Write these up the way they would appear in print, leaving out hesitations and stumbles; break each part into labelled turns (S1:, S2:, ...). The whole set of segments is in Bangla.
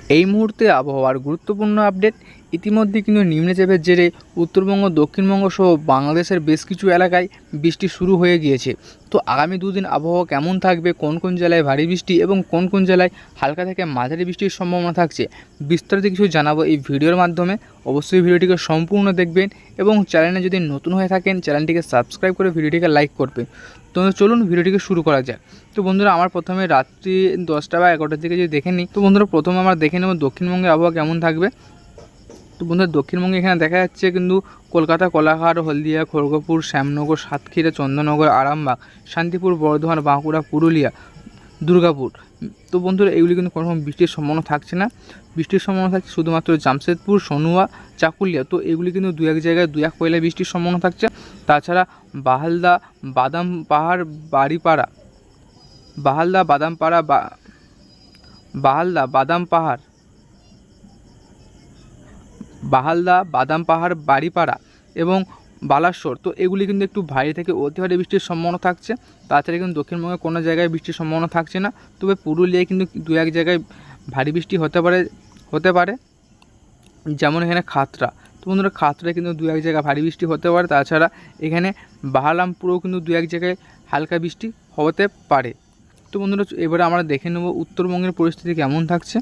S1: এই মুহূর্তে আবহাওয়ার গুরুত্বপূর্ণ আপডেট। ইতিমধ্যে কিন্তু নিম্নচাপের জেরে উত্তরবঙ্গ, দক্ষিণবঙ্গ সহ বাংলাদেশের বেশ কিছু এলাকায় বৃষ্টি শুরু হয়ে গিয়েছে। তো আগামী দুদিন আবহাওয়া কেমন থাকবে, কোন কোন জেলায় ভারী বৃষ্টি এবং কোন কোন জেলায় হালকা থেকে মাঝারি বৃষ্টির সম্ভাবনা থাকছে, বিস্তারিত কিছু জানাবো এই ভিডিওর মাধ্যমে। অবশ্যই ভিডিওটিকে সম্পূর্ণ দেখবেন এবং চ্যানেলে যদি নতুন হয়ে থাকেন চ্যানেলটিকে সাবস্ক্রাইব করে ভিডিওটিকে লাইক করবেন। তো চলুন ভিডিওটিকে শুরু করা যাক। তো বন্ধুরা, আমার প্রথমে রাত্রি 10টা বা 11টার দিকে যদি দেখে নিই, তো বন্ধুরা প্রথমে আমরা দেখে নেব দক্ষিণবঙ্গের আবহাওয়া কেমন থাকবে। তো বন্ধুরা দক্ষিণবঙ্গে এখানে দেখা যাচ্ছে কিন্তু কলকাতা, কোলাঘাট, হলদিয়া, খড়গপুর, শ্যামনগর, সাতক্ষীরা, চন্দননগর, আরামবাগ, শান্তিপুর, বর্ধমান, বাঁকুড়া, পুরুলিয়া, দুর্গাপুর। তো বন্ধুরা এগুলি কিন্তু কোনো রকম বৃষ্টির সম্ভাবনা থাকছে না। বৃষ্টির সম্ভাবনা থাকছে শুধুমাত্র জামশেদপুর, সনুয়া, চাকুলিয়া। তো এগুলি কিন্তু দু এক জায়গায় দু এক পয়লা বৃষ্টির সম্ভাবনা থাকছে। তাছাড়া বাহালদা, বাদাম পাহাড়, বাড়িপাড়া, বাহালদা, বাদামপাড়া, বাহালদা, বাদাম পাহাড়, বাড়িপাড়া এবং বালাসোর। তো এগুলি কিন্তু একটু ভারী থেকে অতি ভারী বৃষ্টির সম্ভাবনা থাকছে। তাছাড়া কিন্তু দক্ষিণবঙ্গে কোনো জায়গায় বৃষ্টির সম্ভাবনা থাকছে না। তবে পুরুলিয়ায় কিন্তু দু এক জায়গায় ভারী বৃষ্টি হতে পারে, যেমন এখানে খাতড়া। তো বন্ধুরা খাতড়ায় কিন্তু দু এক জায়গায় ভারী বৃষ্টি হতে পারে। তাছাড়া এখানে বাহারামপুরেও কিন্তু দু এক জায়গায় হালকা বৃষ্টি হতে পারে। তো বন্ধুরা এবারে আমরা দেখে নেব উত্তরবঙ্গের পরিস্থিতি কেমন থাকছে।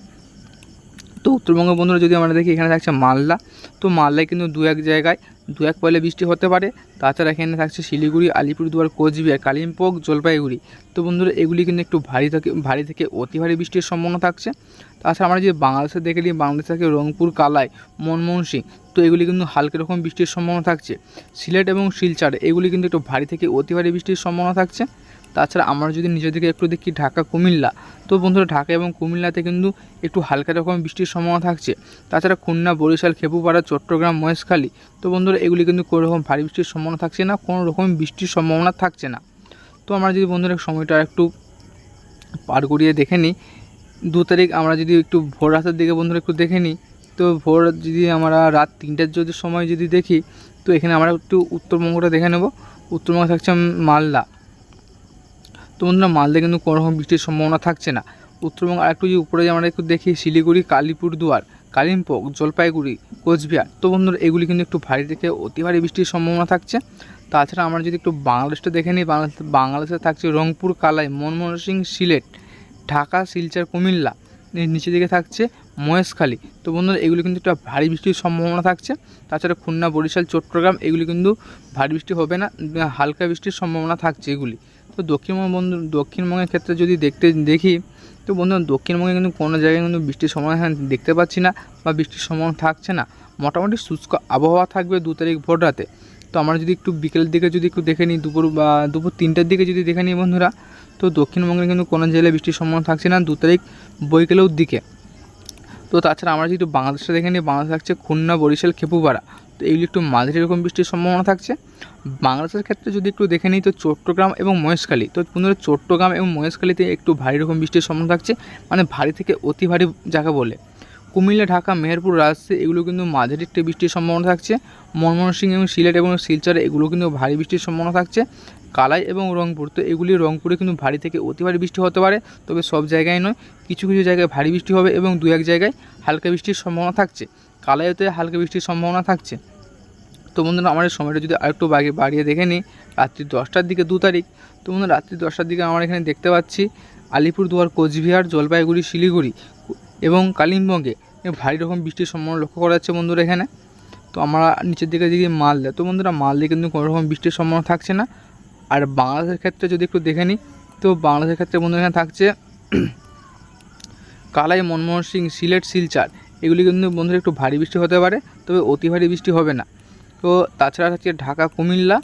S1: তো উত্তরবঙ্গের বন্ধুরা যদি আমরা দেখি, এখানে থাকছে মালদা। তো মালদায় কিন্তু দু এক জায়গায় দু এক পয়লা বৃষ্টি হতে পারে। তাছাড়া এখানে থাকছে শিলিগুড়ি, আলিপুরদুয়ার, কোচবিহার, কালিম্পং, জলপাইগুড়ি। তো বন্ধুরা এগুলি কিন্তু একটু ভারী থেকে অতি ভারী বৃষ্টির সম্ভাবনা থাকছে। তাছাড়া আমরা যদি বাংলাদেশে দেখে নিই, বাংলাদেশ থেকে রংপুর, কালাই, ময়মনসিং। তো এগুলি কিন্তু হালকা রকম বৃষ্টির সম্ভাবনা থাকছে। সিলেট এবং শিলচর এগুলি কিন্তু একটু ভারী থেকে অতি ভারী বৃষ্টির সম্ভাবনা থাকছে। তাছাড়া আমরা যদি নিজের দিকে একটু দেখি ঢাকা, কুমিল্লা। তো বন্ধুরা ঢাকা এবং কুমিল্লাতে কিন্তু একটু হালকা রকম বৃষ্টির সম্ভাবনা থাকছে। তাছাড়া খুলনা, বরিশাল, খেপুপাড়া, চট্টগ্রাম, মহেশখালী। তো বন্ধুরা এগুলি কিন্তু কোনো রকম ভারী বৃষ্টির সম্ভাবনা থাকছে না, কোনো রকম বৃষ্টির সম্ভাবনা থাকছে না। তো আমরা যদি বন্ধুরা সময়টা একটু পার করিয়ে দেখে নিই, 2 তারিখ আমরা যদি একটু ভোর রাতের দিকে বন্ধুরা একটু দেখে নিই, তো ভোর যদি আমরা রাত 3টার যদি সময় যদি দেখি, তো এখানে আমরা একটু উত্তরবঙ্গটা দেখে নেব। উত্তরবঙ্গে থাকছে মালদা। তো বন্ধুরা মালদায় কিন্তু কোনো রকম বৃষ্টির সম্ভাবনা থাকছে না। উত্তরবঙ্গ আর একটু যদি উপরে আমরা একটু দেখি, শিলিগুড়ি, আলিপুরদুয়ার, কালিম্পং, জলপাইগুড়ি, কোচবিহার। তো বন্ধুরা এগুলি কিন্তু একটু ভারী থেকে অতি ভারী বৃষ্টির সম্ভাবনা থাকছে। তাছাড়া আমরা যদি একটু বাংলাদেশটা দেখে নিই, বাংলাদেশে থাকছে রংপুর, কালাই, ময়মনসিং, সিলেট, ঢাকা, শিলচর, কুমিল্লা। নিচের দিকে থাকছে মহেশখালী। তো বন্ধুরা এগুলি কিন্তু একটা ভারী বৃষ্টির সম্ভাবনা থাকছে। তাছাড়া খুলনা, বরিশাল, চট্টগ্রাম এগুলি কিন্তু ভারী বৃষ্টি হবে না, হালকা বৃষ্টির সম্ভাবনা থাকছে এগুলি। তো দক্ষিণবঙ্গের ক্ষেত্রে যদি দেখি, তো বন্ধু দক্ষিণবঙ্গে কিন্তু কোনো জায়গায় কিন্তু বৃষ্টির সম্ভাবনা দেখতে পাচ্ছি না বা বৃষ্টির সম্ভাবনা থাকছে না। মোটামুটি শুষ্ক আবহাওয়া থাকবে 2 তারিখ ভোর রাতে। তো আমরা যদি একটু বিকেলের দিকে যদি একটু দেখে নিই, দুপুর 3টার দিকে যদি দেখে নিই বন্ধুরা, তো দক্ষিণবঙ্গে কিন্তু কোনো জেলায় বৃষ্টির সম্ভাবনা থাকছে না 2 তারিখ বৈকালের দিকে। তো তাছাড়া আমরা যদি একটু বাংলাদেশে দেখে নিই, বাংলাদেশ থাকছে খুলনা, বরিশাল, খেপুপাড়া। তো এইগুলি একটু মাঝারি রকম বৃষ্টির সম্ভাবনা থাকছে। বাংলাদেশের ক্ষেত্রে যদি একটু দেখে নিই, তো চট্টগ্রাম এবং মহেশখালী। তো বন্ধুরা চট্টগ্রাম এবং মহেশখালীতে একটু ভারী রকম বৃষ্টির সম্ভাবনা থাকছে, মানে ভারী থেকে অতি ভারী যাকে বলে। কুমিল্লা, ঢাকা, মেহেরপুর, রাজশাহী এগুলো কিন্তু মাঝারি একটি বৃষ্টির সম্ভাবনা থাকছে। ময়মনসিংহ এবং সিলেট এবং শিলচর এগুলো কিন্তু ভারী বৃষ্টির সম্ভাবনা থাকছে। কালাই এবং রংপুর, তো এগুলি রংপুরে কিন্তু ভারী থেকে অতি ভারী বৃষ্টি হতে পারে, তবে সব জায়গায় নয়। কিছু কিছু জায়গায় ভারী বৃষ্টি হবে এবং 2 এক জায়গায় হালকা বৃষ্টির সম্ভাবনা থাকছে। কালাইতে হালকা বৃষ্টির সম্ভাবনা থাকছে। তো বন্ধুরা আমার এই সময়টা যদি আরেকটু বাড়িয়ে দেখে নিই, রাত্রি 10টার দিকে 2 তারিখ। তো বন্ধুরা রাত্রি 10টার দিকে আমরা এখানে দেখতে পাচ্ছি আলিপুরদুয়ার, কোচবিহার, জলপাইগুড়ি, শিলিগুড়ি এবং কালিম্পংয়ে ভারী রকম বৃষ্টির সম্ভাবনা লক্ষ্য করা যাচ্ছে বন্ধুরা এখানে। তো আমরা নিচের দিকে যদি মালদা, তো বন্ধুরা মালদায় কিন্তু কোনো রকম বৃষ্টির সম্ভাবনা থাকছে না। আর বাংলাদেশের ক্ষেত্রে যদি একটু দেখে নিই, তো বাংলাদেশের ক্ষেত্রে বন্ধুরা এখানে থাকছে কালাই, ময়মনসিং, সিলেট, শিলচর এগুলি কিন্তু বন্ধুরা একটু ভারী বৃষ্টি হতে পারে, তবে অতি ভারী বৃষ্টি হবে না। তো তাছাড়া থাকছে ঢাকা, কুমিল্লা,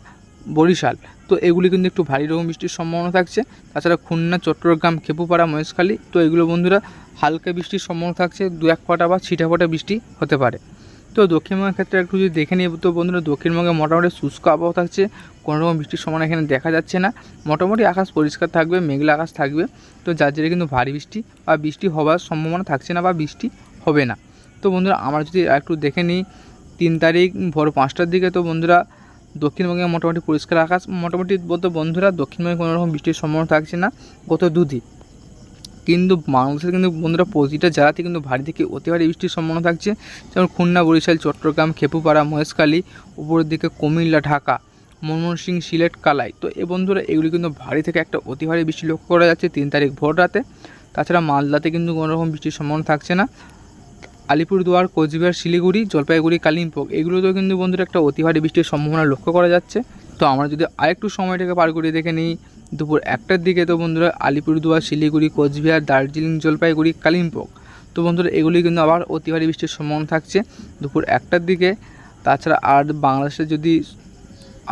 S1: বরিশাল। তো এগুলি কিন্তু একটু ভারী রকম বৃষ্টির সম্ভাবনা থাকছে। তাছাড়া খুলনা, চট্টগ্রাম, খেপুপাড়া, মহেশখালী। তো এগুলো বন্ধুরা হালকা বৃষ্টির সম্ভাবনা থাকছে, 2 এক ফোঁটা বা ছিটাফোঁটা বৃষ্টি হতে পারে। তো দক্ষিণবঙ্গের ক্ষেত্রে একটু যদি দেখে নিই, তো বন্ধুরা দক্ষিণবঙ্গে মোটামুটি শুষ্ক আবহাওয়া থাকছে, কোনো রকম বৃষ্টির সম্ভাবনা এখানে দেখা যাচ্ছে না। মোটামুটি আকাশ পরিষ্কার থাকবে, মেঘলা আকাশ থাকবে। তো যার জেরে কিন্তু ভারী বৃষ্টি বা বৃষ্টি হওয়ার সম্ভাবনা থাকছে না বা বৃষ্টি হবে না। তো বন্ধুরা আমরা যদি একটু দেখে নিই 3 তারিখ ভোর 5টার দিকে, তো বন্ধুরা দক্ষিণবঙ্গে মোটামুটি পরিষ্কার আকাশ। মোটামুটি বলতে বন্ধুরা দক্ষিণবঙ্গে কোনো রকম বৃষ্টির সম্ভাবনা থাকছে না গত 2 দিন। কিন্তু বাংলাদেশের কিন্তু বন্ধুরা প্রতিটা জেলাতে কিন্তু ভারী থেকে অতি ভারী বৃষ্টির সম্ভাবনা থাকছে, যেমন খুলনা, বরিশাল, চট্টগ্রাম, খেপুপাড়া, মহেশখালী, উপরের দিকে কুমিল্লা, ঢাকা, ময়মনসিংহ, সিলেট, কালাই। তো এই বন্ধুরা এগুলি কিন্তু ভারী থেকে একটা অতি ভারী বৃষ্টি লক্ষ্য করা যাচ্ছে 3 তারিখ ভোর রাতে। তাছাড়া মালদাতে কিন্তু কোনো রকম বৃষ্টির সম্ভাবনা থাকছে না। আলিপুরদুয়ার, কোচবিহার, শিলিগুড়ি, জলপাইগুড়ি, কালিম্পং এগুলোতেও কিন্তু বন্ধুরা একটা অতি ভারী বৃষ্টির সম্ভাবনা লক্ষ্য করা যাচ্ছে। তো আমরা যদি আরেকটু সময়টাকে পার করে দেখে নিই দুপুর 1টার দিকে, তো বন্ধুরা আলিপুরদুয়ার, শিলিগুড়ি, কোচবিহার, দার্জিলিং, জলপাইগুড়ি, কালিম্পং, তো বন্ধুরা এগুলি কিন্তু আবার অতি ভারী বৃষ্টির সম্ভাবনা থাকছে দুপুর 1টার দিকে। তাছাড়া আর বাংলাদেশে যদি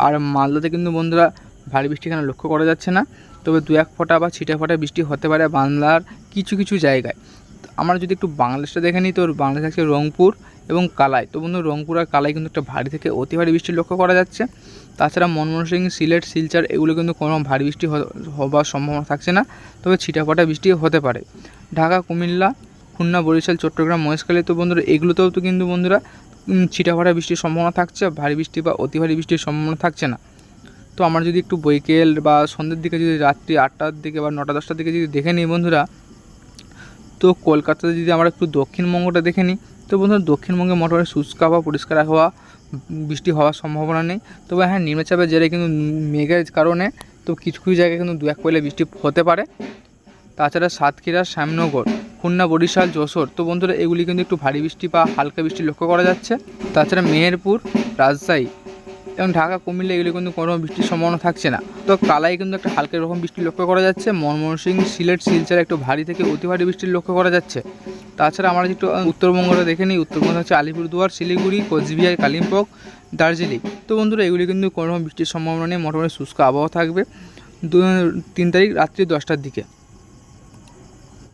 S1: আর মালদাতে কিন্তু বন্ধুরা ভারী বৃষ্টি এখানে লক্ষ্য করা যাচ্ছে না, তবে 2-1 ফোঁটা বা ছিটে ফোঁটা বৃষ্টি হতে পারে বাংলার কিছু কিছু জায়গায়। আমরা যদি একটু বাংলাদেশটা দেখে নিই, তো বাংলাদেশ আছে রংপুর এবং কালাই। তো বন্ধু রংপুর আর কালাই কিন্তু একটা ভারী থেকে অতি ভারী বৃষ্টি লক্ষ্য করা যাচ্ছে। তাছাড়া ময়মনসিংহ, সিলেট, শিলচর এগুলো কিন্তু কোনো ভারী বৃষ্টি হবার সম্ভাবনা থাকছে না, তবে ছিটাফাটা বৃষ্টি হতে পারে। ঢাকা, কুমিল্লা, খুলনা, বরিশাল, চট্টগ্রাম, মহেশখালী, তো বন্ধুরা এগুলোতেও তো কিন্তু বন্ধুরা ছিটাফাটা বৃষ্টির সম্ভাবনা থাকছে, ভারী বৃষ্টি বা অতি ভারী বৃষ্টির সম্ভাবনা থাকছে না। তো আমরা যদি একটু বৈকাল বা সন্ধ্যের দিকে যদি রাত্রি 8টার দিকে বা 9টা-10টার দিকে যদি দেখে নিই বন্ধুরা, তো কলকাতাতে যদি আমরা একটু দক্ষিণবঙ্গটা দেখে নিই, তো বন্ধুরা দক্ষিণবঙ্গে মোটামুটি শুষ্ক বা পরিষ্কার আবহাওয়া, বৃষ্টি হওয়ার সম্ভাবনা নেই। তবে হ্যাঁ, নিম্নচাপের জেরে কিন্তু মেঘের কারণে তো কিছু কিছু জায়গায় কিন্তু 2-1 পয়লা বৃষ্টি হতে পারে। তাছাড়া সাতক্ষীরা, শ্যামনগর, খুলনা, বরিশাল, যশোর, তো বন্ধুরা এগুলি কিন্তু একটু ভারী বৃষ্টি বা হালকা বৃষ্টি লক্ষ্য করা যাচ্ছে। তাছাড়া মেহেরপুর, রাজশাহী এবং ঢাকা, কুমিল্লা এগুলি কিন্তু কোনো বৃষ্টির সম্ভাবনা থাকছে না। তো কালাই কিন্তু একটা হালকা রকম বৃষ্টি লক্ষ্য করা যাচ্ছে। ময়মনসিংহ, সিলেট, শিলচরে একটু ভারী থেকে অতি ভারী বৃষ্টির লক্ষ্য করা যাচ্ছে। তাছাড়া আমরা একটু উত্তরবঙ্গটা দেখে নিই, উত্তরবঙ্গ হচ্ছে আলিপুরদুয়ার, শিলিগুড়ি, কোচবিহার, কালিম্পং, দার্জিলিং, তো বন্ধুরা এগুলি কিন্তু কোনো রকম বৃষ্টির সম্ভাবনা নেই, মোটামুটি শুষ্ক আবহাওয়া থাকবে 3 তারিখ রাত্রি 10টার দিকে।